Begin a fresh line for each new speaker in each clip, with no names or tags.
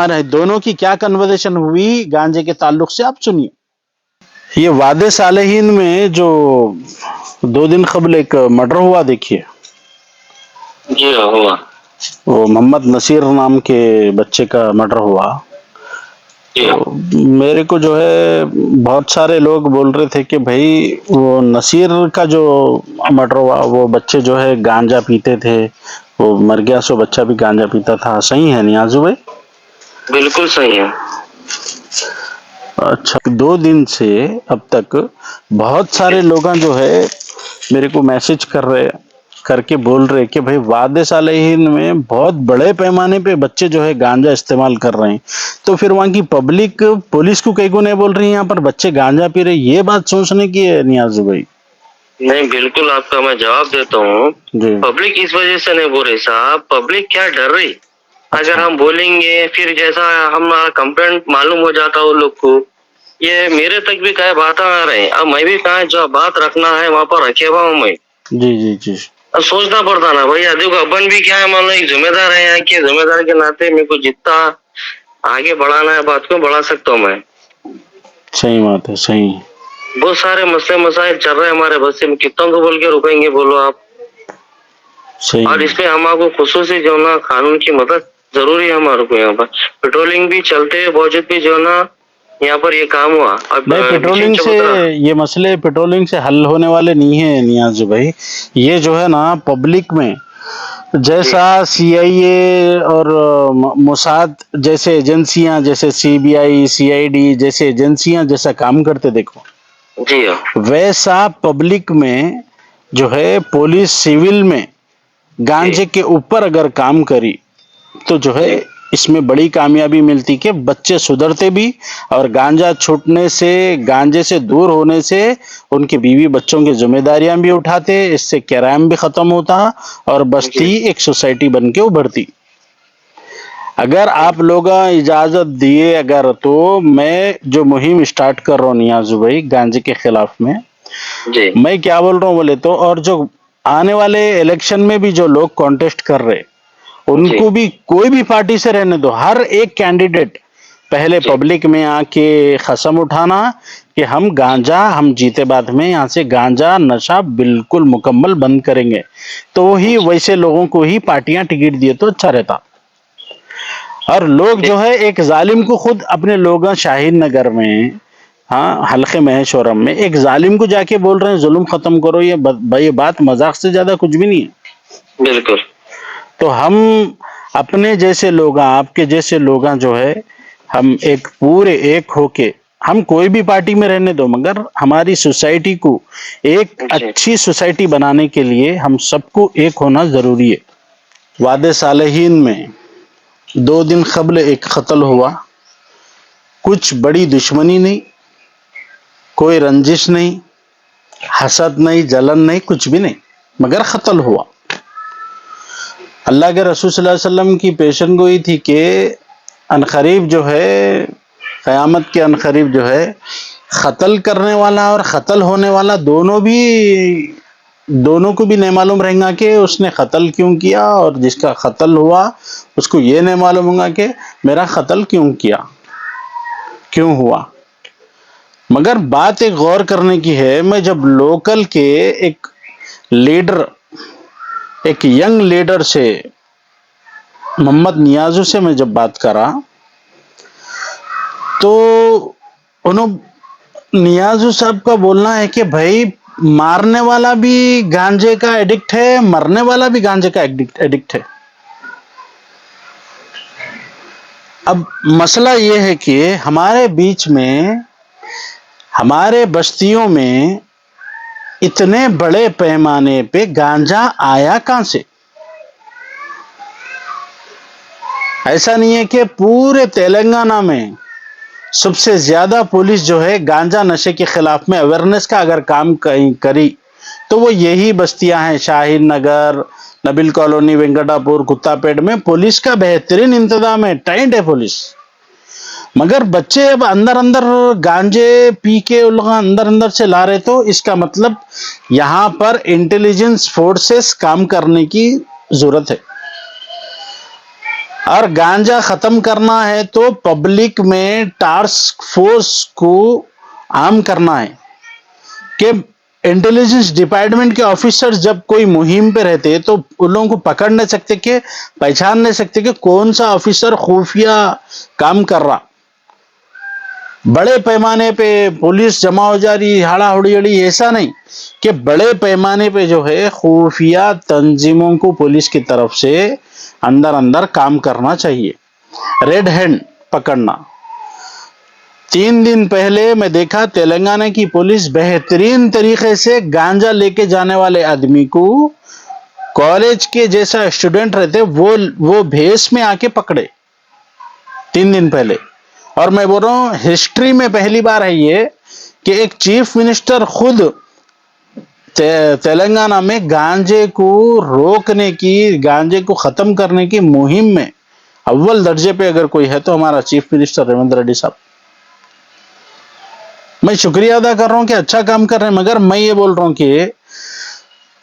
है दोनों की क्या कन्वर्सेशन हुई गांजे के ताल्लुक से, आप सुनिए। ये वादे सालेहीन में जो 2 दिन कबल एक मर्डर हुआ, देखिए
जी हुआ।
वो मोहम्मद नसीर नाम के बच्चे का मर्डर हुआ। तो मेरे को जो है बहुत सारे लोग बोल रहे थे कि भाई वो नसीर का जो मर्डर हुआ, वो बच्चे जो है गांजा पीते थे, वो मर गया, सो बच्चा भी गांजा पीता था, सही है नियाजू भाई?
बिल्कुल सही है।
अच्छा, 2 दिन से अब तक बहुत सारे लोग जो है मेरे को मैसेज करके बोल रहे कि भाई वादे सालेहीन में बहुत बड़े पैमाने पे बच्चे जो है गांजा इस्तेमाल कर रहे हैं। तो फिर वहां की पब्लिक पुलिस को कई को नहीं बोल रही है यहाँ पर बच्चे गांजा पी रहे, ये बात सोचने की है नियाजू भाई।
नहीं, बिल्कुल आपका मैं जवाब देता हूँ। पब्लिक इस वजह से नहीं बोल रही साहब, पब्लिक क्या डर रही। अगर हम बोलेंगे फिर जैसा हमारा कंप्लेंट मालूम हो जाता वो लोग को, ये मेरे तक भी कई बात आ रहे हैं। अब मैं भी कहा जो बात रखना है वहाँ पर रखे हुआ हूँ मैं।
जी जी जी।
अब सोचना पड़ता ना भैया, देखो अपन भी क्या है, मान लो एक जिम्मेदार है यहाँ के, जिम्मेदार के नाते मेरे को जितना आगे बढ़ाना है बात को बढ़ा सकता हूँ मैं।
सही बात है, सही।
बहुत सारे मसले मसाइल चल रहे हैं हमारे बस में, कितना को बोल के रुकेंगे बोलो आप।
सही।
और इसमें हमारे खुसूसी जो ना कानून की मदद जरूरी है हमारे को। यहाँ पर पेट्रोलिंग भी चलते है बावजूद भी जो ना यहाँ पर ये काम हुआ।
नहीं, पेट्रोलिंग से ये मसले पेट्रोलिंग से हल होने वाले नहीं है नियाज भाई। ये जो है ना पब्लिक में जैसा CIA और मोसाद जैसे एजेंसियां, जैसे CBI CID जैसे एजेंसियां जैसा काम करते देखो
जी,
वैसा पब्लिक में जो है पुलिस सिविल में गांजे के ऊपर अगर काम करी तो जो है इसमें बड़ी कामयाबी मिलती कि बच्चे सुधरते भी, और गांजा छूटने से, गांजे से दूर होने से उनके बीवी बच्चों की जिम्मेदारियां भी उठाते, इससे क्राइम भी खत्म होता और बस्ती एक सोसाइटी बन के उभरती। अगर आप लोग इजाजत दिए अगर, तो मैं जो मुहिम स्टार्ट कर रहा हूँ नियाजू भाई गांजे के खिलाफ में,
जी।
मैं क्या बोल रहा हूँ बोले तो, और जो आने वाले इलेक्शन में भी जो लोग कॉन्टेस्ट कर रहे उनको भी कोई भी पार्टी से रहने दो, हर एक कैंडिडेट पहले पब्लिक में आके कसम उठाना कि हम गांजा, हम जीते बाद में यहाँ से गांजा नशा बिल्कुल मुकम्मल बंद करेंगे। तो ही वैसे लोगों को ही पार्टियां टिकट दिए तो अच्छा रहता। और लोग जो है एक जालिम को खुद अपने लोग शाहीन नगर में, हाँ हल्के महेश्वरम में एक जालिम को जाके बोल रहे हैं जुल्म खत्म करो, ये भाई बात मजाक से ज्यादा कुछ भी नहीं है।
बिल्कुल।
तो हम अपने जैसे लोग, आपके जैसे लोग जो है, हम एक पूरे एक होके, हम कोई भी पार्टी में रहने दो, मगर हमारी सोसाइटी को एक अच्छी सोसाइटी बनाने के लिए हम सबको एक होना जरूरी है। वादे सालेहीन में 2 दिन कबल एक कत्ल हुआ, कुछ बड़ी दुश्मनी नहीं, कोई रंजिश नहीं, हसद नहीं, जलन नहीं, कुछ भी नहीं, मगर कत्ल हुआ। अल्लाह के रसूल सल्लल्लाहु अलैहि वसल्लम की पेशन गोई थी कि अनकरीब जो है क़यामत के अनकरीब जो है कत्ल करने वाला और कत्ल होने वाला दोनों को भी नहीं मालूम रहेगा कि उसने कत्ल क्यों किया, और जिसका कत्ल हुआ उसको ये नहीं मालूम होगा कि मेरा कत्ल क्यों किया, क्यों हुआ। मगर बात एक गौर करने की है, मैं जब लोकल के एक लीडर, एक यंग लीडर से, मोहम्मद नियाजू से मैं जब बात करा तो उन्होंने, नियाजू साहब का बोलना है कि भाई मारने वाला भी गांजे का एडिक्ट है, मरने वाला भी गांजे का एडिक्ट है। अब मसला यह है कि हमारे बीच में, हमारे बस्तियों में इतने बड़े पैमाने पे गांजा आया कहां से? ऐसा नहीं है कि पूरे तेलंगाना में सबसे ज्यादा पुलिस जो है गांजा नशे के खिलाफ में अवेयरनेस का अगर काम कहीं करी तो वो यही बस्तियां हैं, शाहीन नगर, नबील कॉलोनी, वेंकटापुर, कुत्तापेट में पुलिस का बेहतरीन इंतजाम है, ट्रेंड है पुलिस। मगर बच्चे अब अंदर अंदर गांजे पी के लोग अंदर अंदर से ला रहे, तो इसका मतलब यहां पर इंटेलिजेंस फोर्सेस काम करने की जरूरत है। और गांजा खत्म करना है तो पब्लिक में टास्क फोर्स को आम करना है कि इंटेलिजेंस डिपार्टमेंट के ऑफिसर्स जब कोई मुहिम पे रहते तो उन लोगों को पकड़ नहीं सकते, कि पहचान नहीं सकते कि कौन सा ऑफिसर खुफिया काम कर रहा। बड़े पैमाने पे पुलिस जमा हो जा रही, हाड़ा हुड़ियड़ी, ऐसा नहीं कि बड़े पैमाने पे जो है खुफिया तंजीमों को पुलिस की तरफ से अंदर अंदर काम करना चाहिए, रेड हैंड पकड़ना। 3 दिन पहले मैं देखा तेलंगाना की पुलिस बेहतरीन तरीके से गांजा लेके जाने वाले आदमी को, कॉलेज के जैसा स्टूडेंट रहते वो भेष में आके पकड़े 3 दिन पहले। और मैं बोल रहा हूं हिस्ट्री में पहली बार है ये कि एक चीफ मिनिस्टर खुद तेलंगाना में गांजे को रोकने की, गांजे को खत्म करने की मुहिम में अव्वल दर्जे पे अगर कोई है तो हमारा चीफ मिनिस्टर रेवंत रेड्डी साहब। मैं शुक्रिया अदा कर रहा हूं कि अच्छा काम कर रहे हैं, मगर मैं ये बोल रहा हूं कि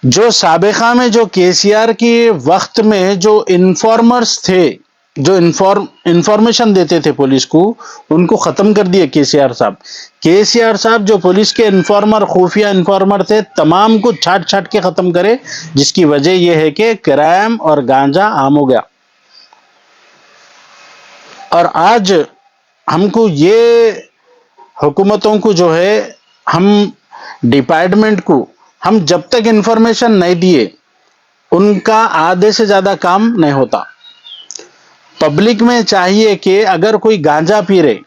जो साबिका में जो केसीआर के वक्त में जो इन्फॉर्मर्स थे, जो इंफॉर्मेशन देते थे पुलिस को, उनको खत्म कर दिया केसीआर साहब। केसीआर साहब जो पुलिस के इन्फॉर्मर, खुफिया इन्फॉर्मर थे, तमाम को छाट छाट के खत्म करे, जिसकी वजह यह है कि क्राइम और गांजा आम हो गया। और आज हमको ये हुकूमतों को जो है, हम डिपार्टमेंट को हम जब तक इंफॉर्मेशन नहीं दिए उनका आधे से ज्यादा काम नहीं होता। पब्लिक में चाहिए कि अगर कोई गांजा पी रहे,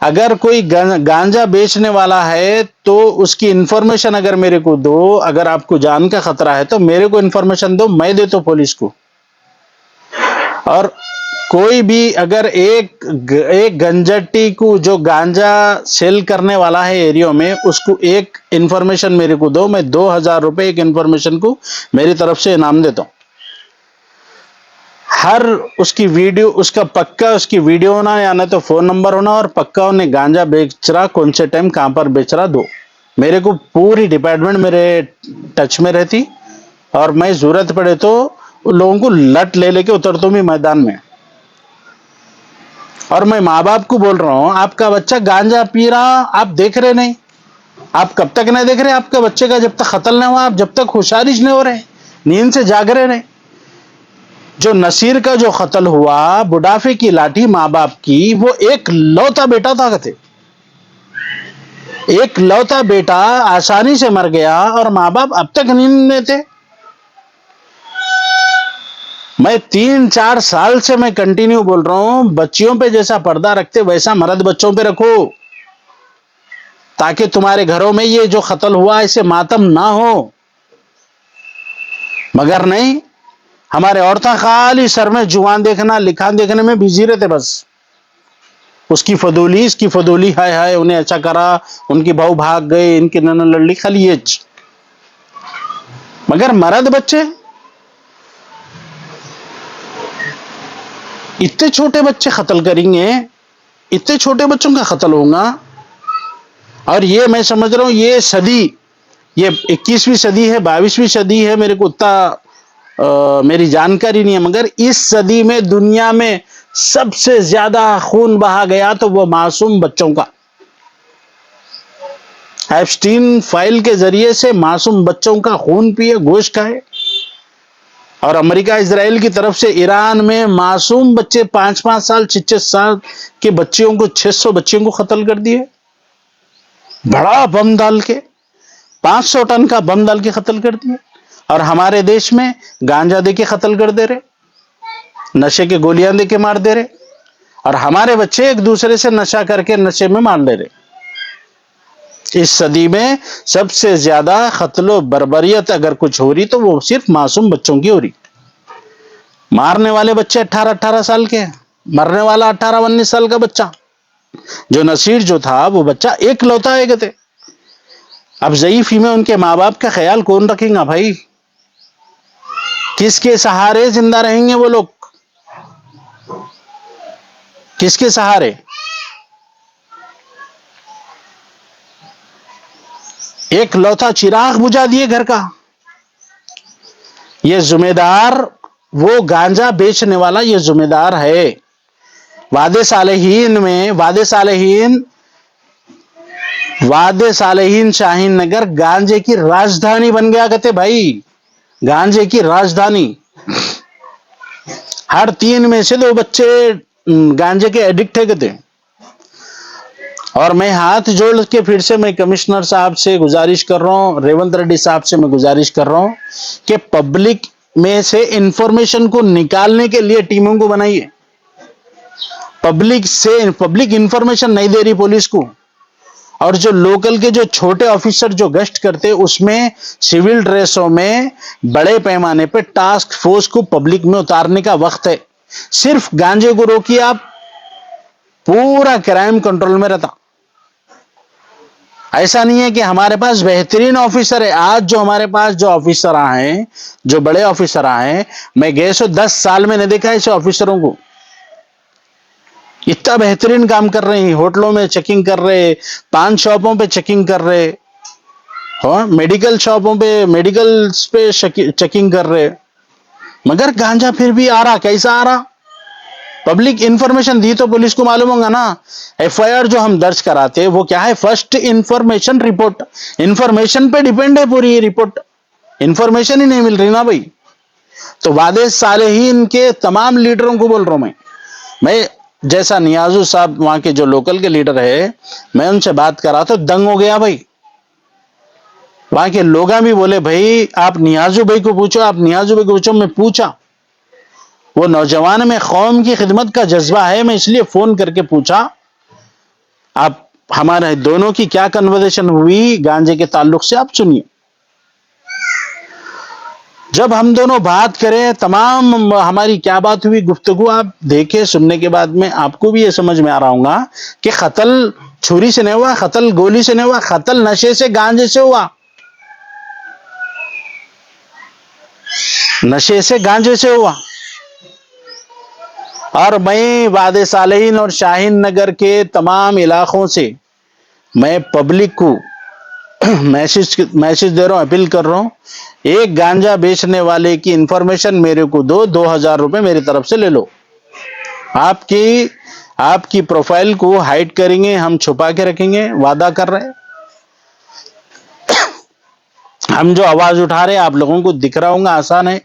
अगर कोई गांजा बेचने वाला है तो उसकी इंफॉर्मेशन अगर मेरे को दो। अगर आपको जान का खतरा है तो मेरे को इंफॉर्मेशन दो, मैं देता हूं पुलिस को। और कोई भी अगर एक गंजटी को जो गांजा सेल करने वाला है एरिया में, उसको एक इंफॉर्मेशन मेरे को दो, मैं 2000 रुपए एक इंफॉर्मेशन को मेरी तरफ से इनाम देता हूं। हर उसकी वीडियो, उसका पक्का उसकी वीडियो होना, या नहीं तो फोन नंबर होना, और पक्का उन्हें गांजा बेच रहा, कौन से टाइम कहां पर बेच रहा, दो। मेरे को पूरी डिपार्टमेंट मेरे टच में रहती, और मैं जरूरत पड़े तो उन लोगों को लट ले लेके उतरता हूं मैदान में। और मैं माँ बाप को बोल रहा हूं, आपका बच्चा गांजा पी रहा, आप देख रहे नहीं, आप कब तक नहीं देख रहे? आपके बच्चे का जब तक कत्ल नहीं हुआ, आप जब तक होशियारिश नहीं हो रहे, नींद से जाग रहे नहीं। जो नसीर का जो कत्ल हुआ, बुढ़ापे की लाठी माँ बाप की, वो एक लौता बेटा था कहते, एक लौता बेटा आसानी से मर गया और माँ बाप अब तक नींद में थे। मैं 3-4 साल से मैं कंटिन्यू बोल रहा हूं, बच्चियों पे जैसा पर्दा रखते वैसा मर्द बच्चों पे रखो, ताकि तुम्हारे घरों में ये जो कत्ल हुआ इसे मातम ना हो। मगर नहीं, हमारे औरतें खाली सर में जुबान देखना, लिखान देखने में बिजी रहते, बस उसकी फदूली, इसकी फदूली, हाय हाय उन्हें अच्छा करा, उनकी बहू भाग गई, इनकी ननद लड़ ली, खाली ये। मगर मर्द बच्चे, इतने छोटे बच्चे कत्ल करेंगे, इतने छोटे बच्चों का कत्ल होगा। और ये मैं समझ रहा हूं ये सदी, ये 21वीं सदी है, 22वीं सदी है, मेरे को उतना मेरी जानकारी नहीं है, मगर इस सदी में दुनिया में सबसे ज्यादा खून बहा गया तो वो मासूम बच्चों का। एप्स्टीन फाइल के जरिए से मासूम बच्चों का खून पिए, गोश्त खाए। और अमेरिका इजराइल की तरफ से ईरान में मासूम बच्चे 5-5 साल 6-6 साल के बच्चियों को, 600 बच्चियों को कत्ल कर दिए, बड़ा बम डाल के, 500 टन का बम डाल के कत्ल कर दिए। और हमारे देश में गांजा दे के कत्ल कर दे रहे, नशे के गोलियां दे के मार दे रहे, और हमारे बच्चे एक दूसरे से नशा करके नशे में मार ले रहे। इस सदी में सबसे ज्यादा कत्लो बर्बरियत अगर कुछ हो रही तो वो सिर्फ मासूम बच्चों की हो रही। मारने वाले बच्चे 18-18 साल के, मरने वाला 18-19 साल का बच्चा। जो नसीर जो था वो बच्चा एक लौता है कहते। अब ज़ईफ़ी में उनके माँ बाप का ख्याल कौन रखेगा भाई? किसके सहारे जिंदा रहेंगे वो लोग? किसके सहारे? एक लौता चिराग बुझा दिए घर का। ये जिम्मेदार वो गांजा बेचने वाला ये जिम्मेदार है। वादे सालेहीन शाहीन नगर गांजे की राजधानी बन गया कहते भाई, गांजे की राजधानी। हर 3 में से 2 बच्चे गांजे के एडिक्ट है कहते। और मैं हाथ जोड़ के फिर से मैं कमिश्नर साहब से गुजारिश कर रहा हूं, रेवंत रेड्डी साहब से मैं गुजारिश कर रहा हूं कि पब्लिक में से इंफॉर्मेशन को निकालने के लिए टीमों को बनाइए। पब्लिक इंफॉर्मेशन नहीं दे रही पुलिस को, और जो लोकल के जो छोटे ऑफिसर जो गश्त करते उसमें सिविल ड्रेसों में बड़े पैमाने पे टास्क फोर्स को पब्लिक में उतारने का वक्त है। सिर्फ गांजे को रोकिए आप, पूरा क्राइम कंट्रोल में रहता। ऐसा नहीं है कि हमारे पास बेहतरीन ऑफिसर है। आज जो हमारे पास जो ऑफिसर आए, जो बड़े ऑफिसर आए, मैं गए सो 10 साल में नहीं देखा ऐसे ऑफिसरों को। इतना बेहतरीन काम कर रहे हैं, होटलों में चेकिंग कर रहे, पान शॉपों पे चेकिंग कर रहे, हाँ, मेडिकल शॉपों पे, मेडिकल्स पे चेकिंग कर रहे, मगर गांजा फिर भी आ रहा। कैसा आ रहा? पब्लिक इंफॉर्मेशन दी तो पुलिस को मालूम होगा ना। एफआईआर जो हम दर्ज कराते हैं वो क्या है? First information report. इंफॉर्मेशन पे डिपेंड है पूरी ये रिपोर्ट, इंफॉर्मेशन ही नहीं मिल रही ना भाई। तो वादे सालेहीन के तमाम लीडरों को बोल रहा हूं मैं जैसा नियाजू साहब वहां के जो लोकल के लीडर है, मैं उनसे बात करा तो दंग हो गया भाई। वहां के लोग भी बोले भाई आप नियाजू भाई को पूछो, आप नियाजू भाई को पूछो। मैं पूछा, वो नौजवान में कौम की खिदमत का जज्बा है, मैं इसलिए फोन करके पूछा आप हमारे दोनों की क्या कन्वर्सेशन हुई गांजे के ताल्लुक से, आप सुनिए। जब हम दोनों बात करें, तमाम हमारी क्या बात हुई, गुफ्तगू आप देखे, सुनने के बाद में आपको भी ये समझ में आ रहा होगा कि कत्ल छुरी से नहीं हुआ, कत्ल गोली से नहीं हुआ, कत्ल नशे से, गांजे से हुआ। नशे से, गांजे से हुआ। और मैं वादे सालेहीन और शाहीन नगर के तमाम इलाकों से मैं पब्लिक को मैसेज दे रहा हूं, अपील कर रहा हूं, एक गांजा बेचने वाले की इंफॉर्मेशन मेरे को दो, 2000 रुपए मेरी तरफ से ले लो। आपकी प्रोफाइल को हाइड करेंगे, हम छुपा के रखेंगे, वादा कर रहे हैं। हम जो आवाज उठा रहे हैं आप लोगों को दिख रहा होगा, आसान है,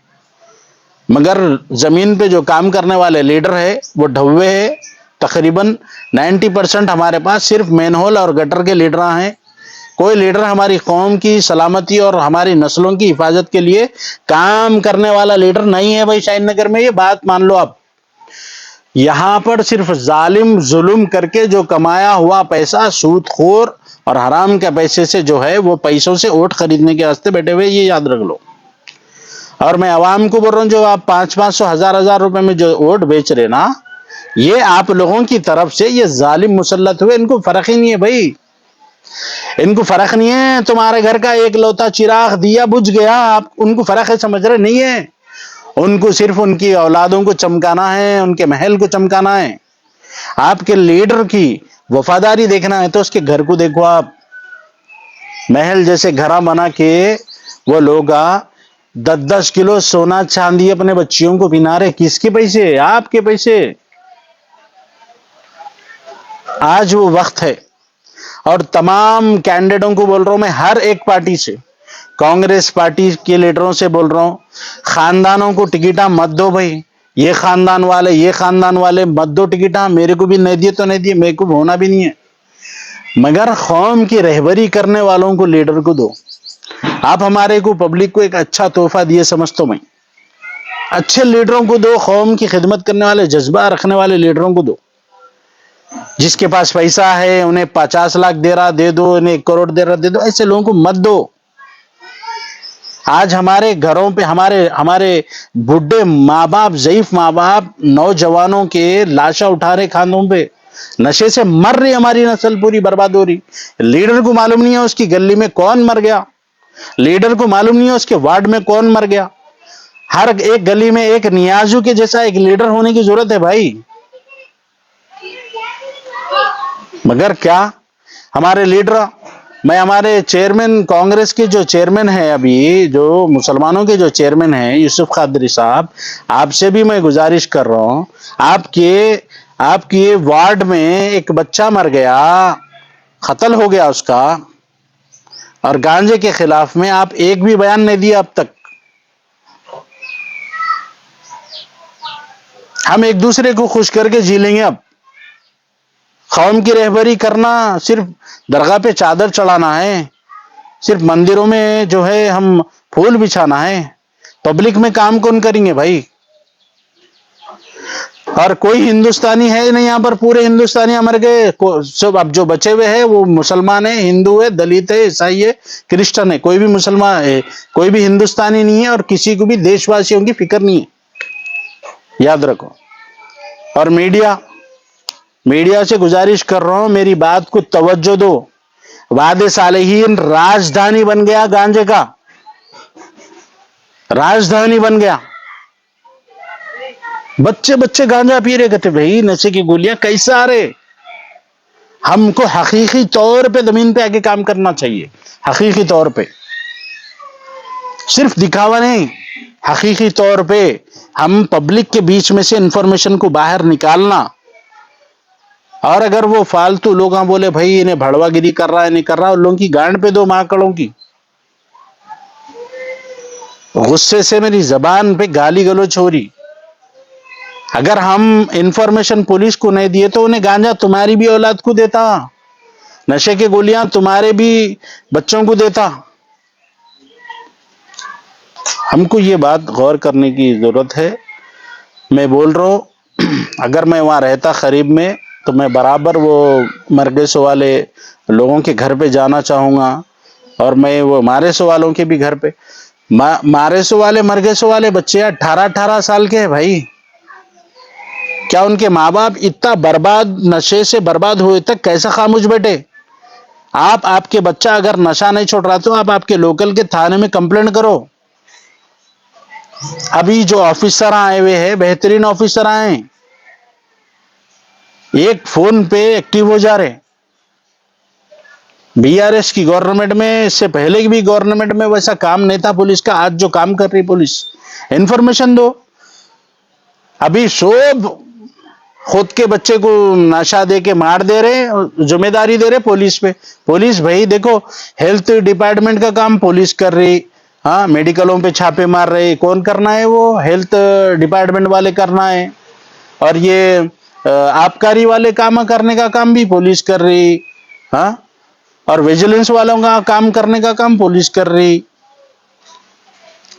मगर जमीन पे जो काम करने वाले लीडर है वो ढव्वे है। तकरीबन 90% हमारे पास सिर्फ मैनहोल और गटर के लीडर हैं। कोई लीडर हमारी कौम की सलामती और हमारी नस्लों की हिफाजत के लिए काम करने वाला लीडर नहीं है भाई शाहीन नगर में। ये बात मान लो आप। यहां पर सिर्फ जालिम जुल्म करके जो कमाया हुआ पैसा, सूदखोर और हराम के पैसे से जो है वो पैसों से वोट खरीदने के रास्ते बैठे हुए, ये याद रख लो। और मैं आवाम को बोल रहा हूं, जो आप 500-500 हजार रुपए में जो वोट बेच रहे ना, ये आप लोगों की तरफ से ये जालिम मुसल्लत हुए। इनको फर्क ही नहीं है भाई, इनको फर्क नहीं है। तुम्हारे घर का एक लौता चिराग दिया बुझ गया, आप उनको फर्क है समझ रहे नहीं है। उनको सिर्फ उनकी औलादों को चमकाना है, उनके महल को चमकाना है। आपके लीडर की वफादारी देखना है तो उसके घर को देखो आप। महल जैसे घरा बना के वो लोग 10-10 किलो सोना चांदी अपने बच्चियों को पिना रहे। किसके पैसे? आपके पैसे। आज वो वक्त है। और तमाम कैंडिडेटों को बोल रहा हूं मैं, हर एक पार्टी से, कांग्रेस पार्टी के लीडरों से बोल रहा हूं, खानदानों को टिकटा मत दो भाई। ये खानदान वाले मत दो टिकटा। मेरे को भी नहीं दिए तो नहीं दिए, मेरे को होना भी नहीं है, मगर कौम की रहबरी करने वालों को, लीडर को दो। आप हमारे को, पब्लिक को एक अच्छा तोहफा दिए समझता हूं मैं। अच्छे लीडरों को दो, कौम की खिदमत करने वाले, जज्बा रखने वाले लीडरों को दो। जिसके पास पैसा है उन्हें 50 लाख दे रहा दे दो, उन्हें 1 करोड़ दे रहा दे दो। ऐसे लोगों को मत दो। आज हमारे घरों पे हमारे बुढ़े माँ बाप, ज़ईफ माँ बाप, नौजवानों के लाशा उठा रहे खानों पे, नशे से मर रही हमारी नस्ल, पूरी बर्बाद हो रही। लीडर को मालूम नहीं है उसकी गली में कौन मर गया, लीडर को मालूम नहीं है उसके वार्ड में कौन मर गया। हर एक गली में एक नियाजू के जैसा एक लीडर होने की जरूरत है भाई। मगर क्या हमारे लीडर मैं हमारे चेयरमैन, कांग्रेस के जो चेयरमैन है अभी, जो मुसलमानों के जो चेयरमैन हैं यूसुफ कादरी साहब, आपसे भी मैं गुजारिश कर रहा हूं, आपके वार्ड में एक बच्चा मर गया, कत्ल हो गया उसका, और गांजे के खिलाफ में आप एक भी बयान नहीं दिया अब तक। हम एक दूसरे को खुश करके जी लेंगे। अब कौम की रहबरी करना सिर्फ दरगाह पे चादर चढ़ाना है, सिर्फ मंदिरों में जो है हम फूल बिछाना है, पब्लिक में काम कौन करेंगे भाई? और कोई हिंदुस्तानी है नहीं यहाँ पर, पूरे हिंदुस्तानी मर गए सब। अब जो बचे हुए हैं वो मुसलमान है, हिंदू है, दलित है, ईसाई है, क्रिश्चियन है, कोई भी मुसलमान है, कोई भी हिंदुस्तानी नहीं है, और किसी को भी देशवासियों की फिक्र नहीं है, याद रखो। और मीडिया से गुजारिश कर रहा हूं, मेरी बात को तवज्जो दो। वादे सालेहीन राजधानी बन गया, गांजे का राजधानी बन गया। बच्चे बच्चे गांजा पी रहे, कहते भाई नशे की गोलियां कैसे आ रहे। हमको हकीकी तौर पे जमीन पे आके काम करना चाहिए, हकीकी तौर पे, सिर्फ दिखावा नहीं, हकीकी तौर पे हम पब्लिक के बीच में से इंफॉर्मेशन को बाहर निकालना। और अगर वो फालतू लोग बोले भाई इन्हें भड़वागिरी कर रहा है, नहीं कर रहा, उन लोगों की गांड पे दो माकड़ों की। गुस्से से मेरी जबान पे गाली गलौज हो रही। अगर हम इंफॉर्मेशन पुलिस को नहीं दिए तो उन्हें गांजा तुम्हारी भी औलाद को देता, नशे की गोलियां तुम्हारे भी बच्चों को देता। हमको ये बात गौर करने की जरूरत है। मैं बोल रहा हूं, अगर मैं वहां रहता करीब में तो मैं बराबर वो मरगेसो वाले लोगों के घर पे जाना चाहूंगा, और मैं वो मारेसो वालों के भी घर पे। मारेसो वाले, मरगेसो वाले बच्चे 18-18 साल के हैं भाई। क्या उनके माँ बाप इतना बर्बाद, नशे से बर्बाद हुए तक कैसे खामोश बैठे? आपके बच्चा अगर नशा नहीं छोड़ रहा तो आप आपके लोकल के थाने में कंप्लेंट करो। अभी जो ऑफिसर आए हुए हैं, बेहतरीन ऑफिसर आए, एक फोन पे एक्टिव हो जा रहे। बीआरएस की गवर्नमेंट में, इससे पहले की भी गवर्नमेंट में वैसा काम नहीं था पुलिस का। आज जो काम कर रही पुलिस, इंफॉर्मेशन दो। अभी सब खुद के बच्चे को नशा दे के मार दे रहे, जिम्मेदारी दे रहे पुलिस पे। पुलिस भाई देखो, हेल्थ डिपार्टमेंट का काम पुलिस कर रही, हाँ, मेडिकलों पे छापे मार रहे, कौन करना है? वो हेल्थ डिपार्टमेंट वाले करना है। और ये आबकारी वाले काम करने का काम भी पुलिस कर रही, हाँ, और विजिलेंस वालों का काम करने का काम पुलिस कर रही,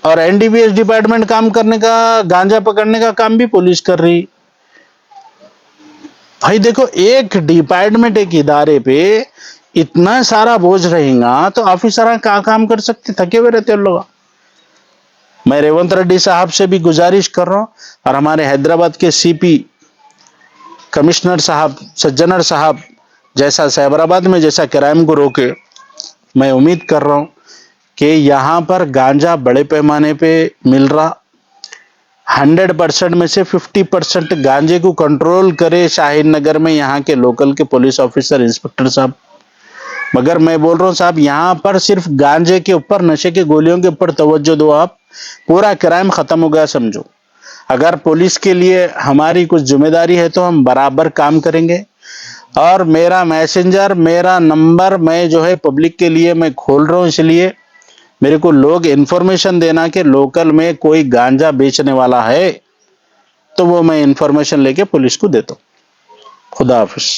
और एनडीपीएस डिपार्टमेंट काम करने का, गांजा पकड़ने का काम भी पुलिस कर रही। भाई देखो, एक डिपार्टमेंट, एक इदारे पे इतना सारा बोझ रहेगा तो ऑफिसर क्या काम कर सकते? थके हुए रहते लोग। मैं रेवंत रेड्डी साहब से भी गुजारिश कर रहा हूं, और हमारे हैदराबाद के सीपी कमिश्नर साहब, सज्जनर साहब, जैसा साइबराबाद में जैसा क्राइम को रोके, मैं उम्मीद कर रहा हूं कि यहां पर गांजा बड़े पैमाने पे मिल रहा, 100% में से 50% गांजे को कंट्रोल करे शाहीन नगर में यहाँ के लोकल के पुलिस ऑफिसर, इंस्पेक्टर साहब। मगर मैं बोल रहा हूँ साहब, यहाँ पर सिर्फ गांजे के ऊपर, नशे के गोलियों के ऊपर तवज्जो दो आप, पूरा क्राइम खत्म हो गया समझो। अगर पुलिस के लिए हमारी कुछ जिम्मेदारी है तो हम बराबर काम करेंगे। और मेरा मैसेंजर, मेरा नंबर मैं जो है पब्लिक के लिए मैं खोल रहा हूँ, इसलिए मेरे को लोग इंफॉर्मेशन देना कि लोकल में कोई गांजा बेचने वाला है, तो वो मैं इंफॉर्मेशन लेके पुलिस को देता हूँ। खुदा हाफिज।